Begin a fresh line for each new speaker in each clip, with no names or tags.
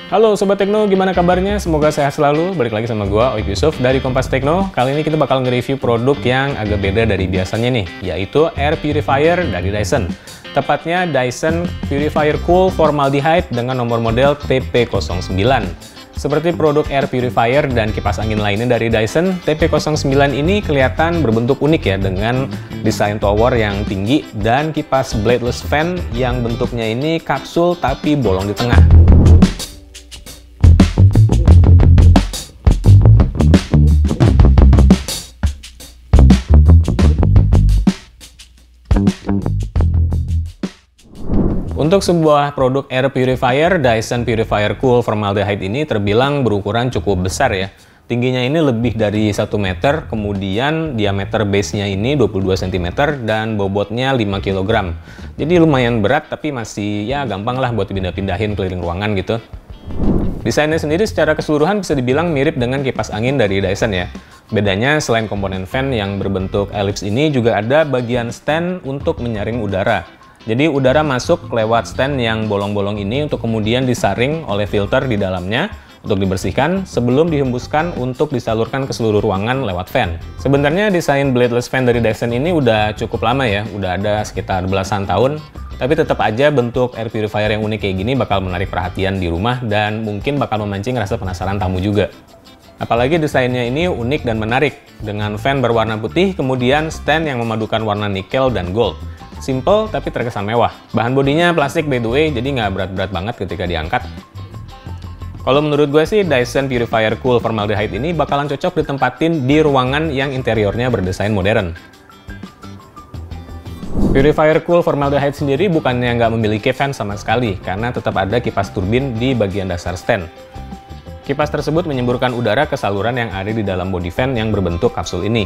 Halo Sobat Tekno, gimana kabarnya? Semoga sehat selalu. Balik lagi sama gua, Oik Yusuf dari Kompas Tekno. Kali ini kita bakal nge-review produk yang agak beda dari biasanya nih, yaitu air purifier dari Dyson. Tepatnya Dyson Purifier Cool Formaldehyde dengan nomor model TP09. Seperti produk air purifier dan kipas angin lainnya dari Dyson, TP09 ini kelihatan berbentuk unik ya, dengan desain tower yang tinggi dan kipas bladeless fan yang bentuknya ini kapsul tapi bolong di tengah. Untuk sebuah produk air purifier, Dyson Purifier Cool Formaldehyde ini terbilang berukuran cukup besar ya. Tingginya ini lebih dari 1 meter, kemudian diameter base-nya ini 22 cm dan bobotnya 5 kg. Jadi lumayan berat, tapi masih ya gampang lah buat pindah-pindahin keliling ruangan gitu. Desainnya sendiri secara keseluruhan bisa dibilang mirip dengan kipas angin dari Dyson ya. Bedanya selain komponen fan yang berbentuk elips ini juga ada bagian stand untuk menyaring udara. Jadi udara masuk lewat stand yang bolong-bolong ini untuk kemudian disaring oleh filter di dalamnya untuk dibersihkan sebelum dihembuskan untuk disalurkan ke seluruh ruangan lewat fan. Sebenarnya desain bladeless fan dari Dyson ini udah cukup lama ya, udah ada sekitar belasan tahun. Tapi tetap aja bentuk air purifier yang unik kayak gini bakal menarik perhatian di rumah dan mungkin bakal memancing rasa penasaran tamu juga. Apalagi desainnya ini unik dan menarik, dengan fan berwarna putih, kemudian stand yang memadukan warna nikel dan gold. Simple tapi terkesan mewah. Bahan bodinya plastik by the way, jadi nggak berat-berat banget ketika diangkat. Kalau menurut gue sih, Dyson Purifier Cool Formaldehyde ini bakalan cocok ditempatin di ruangan yang interiornya berdesain modern. Purifier Cool Formaldehyde sendiri bukannya nggak memiliki fan sama sekali, karena tetap ada kipas turbin di bagian dasar stand. Kipas tersebut menyemburkan udara ke saluran yang ada di dalam body fan yang berbentuk kapsul ini,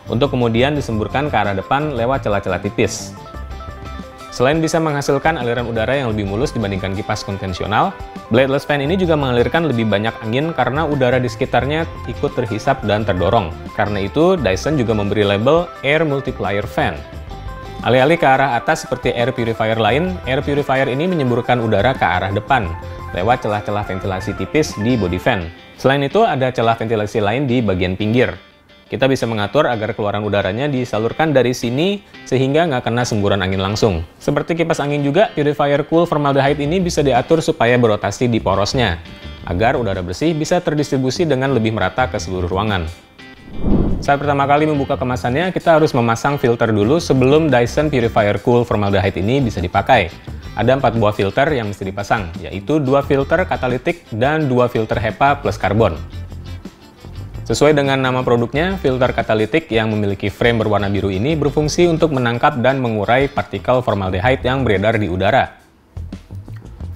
untuk kemudian disemburkan ke arah depan lewat celah-celah tipis. Selain bisa menghasilkan aliran udara yang lebih mulus dibandingkan kipas konvensional, bladeless fan ini juga mengalirkan lebih banyak angin karena udara di sekitarnya ikut terhisap dan terdorong. Karena itu, Dyson juga memberi label Air Multiplier Fan. Alih-alih ke arah atas seperti air purifier lain, air purifier ini menyemburkan udara ke arah depan, lewat celah-celah ventilasi tipis di body fan. Selain itu, ada celah ventilasi lain di bagian pinggir. Kita bisa mengatur agar keluaran udaranya disalurkan dari sini sehingga nggak kena semburan angin langsung. Seperti kipas angin juga, Purifier Cool Formaldehyde ini bisa diatur supaya berotasi di porosnya, agar udara bersih bisa terdistribusi dengan lebih merata ke seluruh ruangan. Saat pertama kali membuka kemasannya, kita harus memasang filter dulu sebelum Dyson Purifier Cool Formaldehyde ini bisa dipakai. Ada 4 buah filter yang mesti dipasang, yaitu 2 filter katalitik dan 2 filter HEPA plus karbon. Sesuai dengan nama produknya, filter katalitik yang memiliki frame berwarna biru ini berfungsi untuk menangkap dan mengurai partikel formaldehyde yang beredar di udara.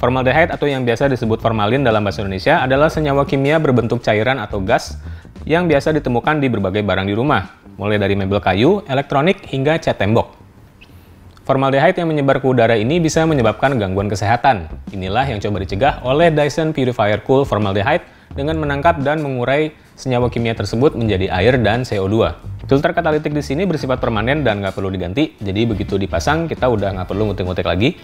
Formaldehyde atau yang biasa disebut formalin dalam bahasa Indonesia adalah senyawa kimia berbentuk cairan atau gas yang biasa ditemukan di berbagai barang di rumah, mulai dari mebel kayu, elektronik, hingga cat tembok. Formaldehyde yang menyebar ke udara ini bisa menyebabkan gangguan kesehatan. Inilah yang coba dicegah oleh Dyson Purifier Cool Formaldehyde dengan menangkap dan mengurai senyawa kimia tersebut menjadi air dan CO2. Filter katalitik di sini bersifat permanen dan nggak perlu diganti, jadi begitu dipasang kita udah nggak perlu ngutik-ngutik lagi.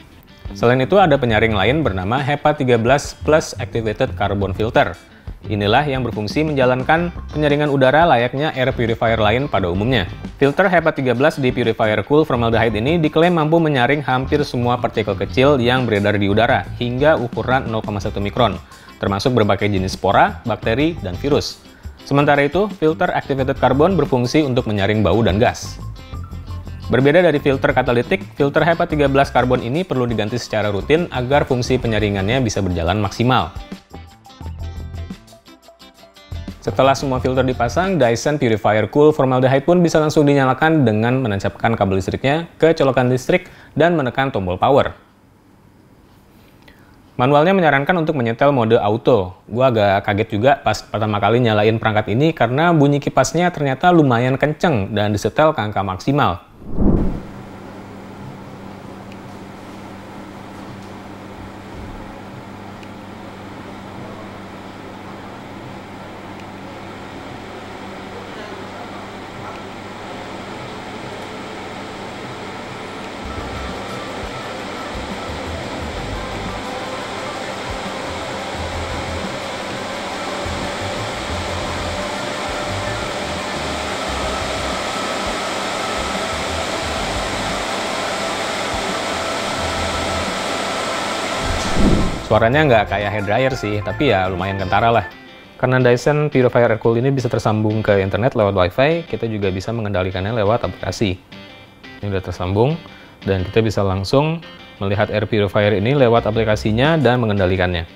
Selain itu ada penyaring lain bernama HEPA 13 Plus Activated Carbon Filter. Inilah yang berfungsi menjalankan penyaringan udara layaknya air purifier lain pada umumnya. Filter HEPA 13 di Purifier Cool Formaldehyde ini diklaim mampu menyaring hampir semua partikel kecil yang beredar di udara hingga ukuran 0,1 mikron, termasuk berbagai jenis spora, bakteri, dan virus. Sementara itu, filter activated carbon berfungsi untuk menyaring bau dan gas. Berbeda dari filter katalitik, filter HEPA 13 karbon ini perlu diganti secara rutin agar fungsi penyaringannya bisa berjalan maksimal. Setelah semua filter dipasang, Dyson Purifier Cool Formaldehyde pun bisa langsung dinyalakan dengan menancapkan kabel listriknya ke colokan listrik dan menekan tombol power. Manualnya menyarankan untuk menyetel mode auto. Gua agak kaget juga pas pertama kali nyalain perangkat ini karena bunyi kipasnya ternyata lumayan kenceng dan disetel ke angka maksimal. Suaranya nggak kayak hairdryer sih, tapi ya lumayan kentara lah. Karena Dyson Purifier Air Cool ini bisa tersambung ke internet lewat WiFi, kita juga bisa mengendalikannya lewat aplikasi. Ini udah tersambung, dan kita bisa langsung melihat air purifier ini lewat aplikasinya dan mengendalikannya.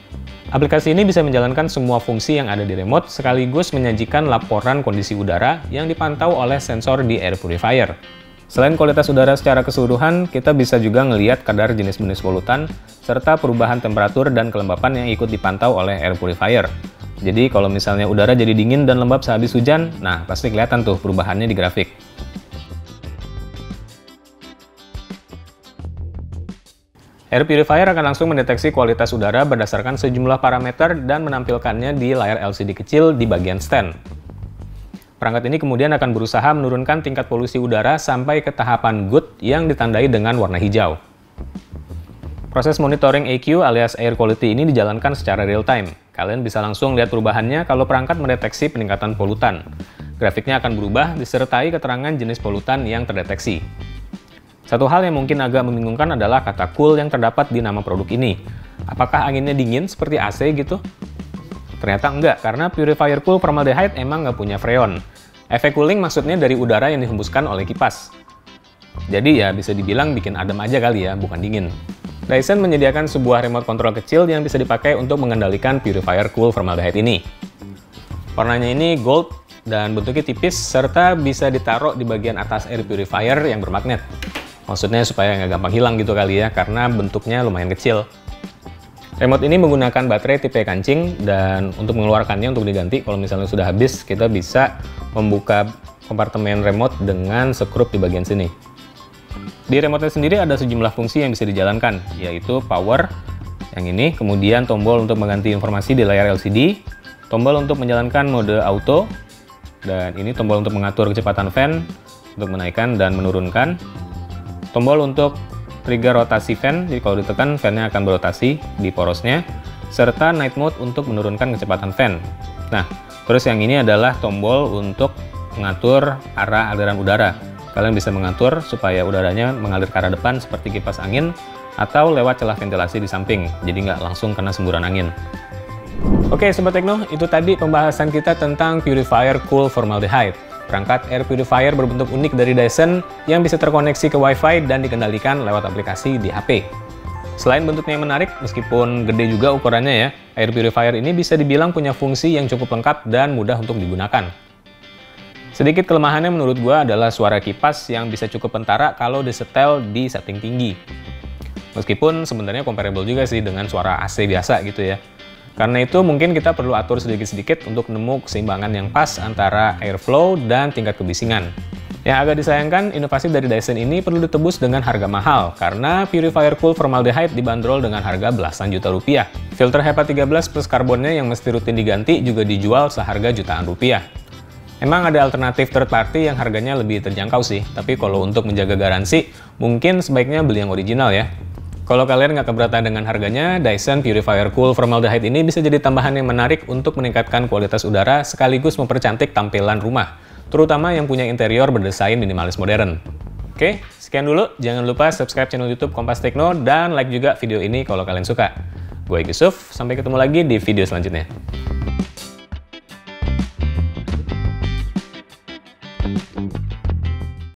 Aplikasi ini bisa menjalankan semua fungsi yang ada di remote, sekaligus menyajikan laporan kondisi udara yang dipantau oleh sensor di air purifier. Selain kualitas udara secara keseluruhan, kita bisa juga ngelihat kadar jenis-jenis polutan, serta perubahan temperatur dan kelembapan yang ikut dipantau oleh air purifier. Jadi kalau misalnya udara jadi dingin dan lembab sehabis hujan, nah pasti kelihatan tuh perubahannya di grafik. Air purifier akan langsung mendeteksi kualitas udara berdasarkan sejumlah parameter dan menampilkannya di layar LCD kecil di bagian stand. Perangkat ini kemudian akan berusaha menurunkan tingkat polusi udara sampai ke tahapan good yang ditandai dengan warna hijau. Proses monitoring AQ alias air quality ini dijalankan secara real time. Kalian bisa langsung lihat perubahannya kalau perangkat mendeteksi peningkatan polutan. Grafiknya akan berubah disertai keterangan jenis polutan yang terdeteksi. Satu hal yang mungkin agak membingungkan adalah kata cool yang terdapat di nama produk ini. Apakah anginnya dingin seperti AC gitu? Ternyata enggak, karena Purifier Cool Formaldehyde emang nggak punya freon. Efek cooling maksudnya dari udara yang dihembuskan oleh kipas. Jadi ya bisa dibilang bikin adem aja kali ya, bukan dingin. Dyson menyediakan sebuah remote control kecil yang bisa dipakai untuk mengendalikan Purifier Cool Formaldehyde ini. Warnanya ini gold dan bentuknya tipis, serta bisa ditaruh di bagian atas air purifier yang bermagnet. Maksudnya supaya nggak gampang hilang gitu kali ya, karena bentuknya lumayan kecil. Remote ini menggunakan baterai tipe kancing, dan untuk mengeluarkannya untuk diganti, kalau misalnya sudah habis, kita bisa membuka kompartemen remote dengan sekrup di bagian sini. Di remote sendiri ada sejumlah fungsi yang bisa dijalankan, yaitu power, yang ini, kemudian tombol untuk mengganti informasi di layar LCD, tombol untuk menjalankan mode auto, dan ini tombol untuk mengatur kecepatan fan, untuk menaikkan dan menurunkan, tombol untuk trigger rotasi fan, jadi kalau ditekan fan-nya akan berotasi di porosnya, serta night mode untuk menurunkan kecepatan fan. Nah, terus yang ini adalah tombol untuk mengatur arah aliran udara. Kalian bisa mengatur supaya udaranya mengalir ke arah depan seperti kipas angin, atau lewat celah ventilasi di samping, jadi nggak langsung kena semburan angin. Oke Sobat Tekno, itu tadi pembahasan kita tentang Purifier Cool Formaldehyde. Perangkat air purifier berbentuk unik dari Dyson yang bisa terkoneksi ke Wi-Fi dan dikendalikan lewat aplikasi di HP. Selain bentuknya yang menarik, meskipun gede juga ukurannya ya, air purifier ini bisa dibilang punya fungsi yang cukup lengkap dan mudah untuk digunakan. Sedikit kelemahannya menurut gua adalah suara kipas yang bisa cukup kentara kalau disetel di setting tinggi. Meskipun sebenarnya comparable juga sih dengan suara AC biasa gitu ya. Karena itu mungkin kita perlu atur sedikit-sedikit untuk nemu keseimbangan yang pas antara airflow dan tingkat kebisingan. Yang agak disayangkan, inovasi dari Dyson ini perlu ditebus dengan harga mahal, karena Purifier Cool Formaldehyde dibanderol dengan harga belasan juta rupiah. Filter HEPA 13 plus karbonnya yang mesti rutin diganti juga dijual seharga jutaan rupiah. Emang ada alternatif third party yang harganya lebih terjangkau sih, tapi kalau untuk menjaga garansi, mungkin sebaiknya beli yang original ya. Kalau kalian nggak keberatan dengan harganya, Dyson Purifier Cool Formaldehyde ini bisa jadi tambahan yang menarik untuk meningkatkan kualitas udara sekaligus mempercantik tampilan rumah, terutama yang punya interior berdesain minimalis modern. Oke, sekian dulu. Jangan lupa subscribe channel YouTube Kompas Tekno dan like juga video ini kalau kalian suka. Gue Yusuf, sampai ketemu lagi di video selanjutnya.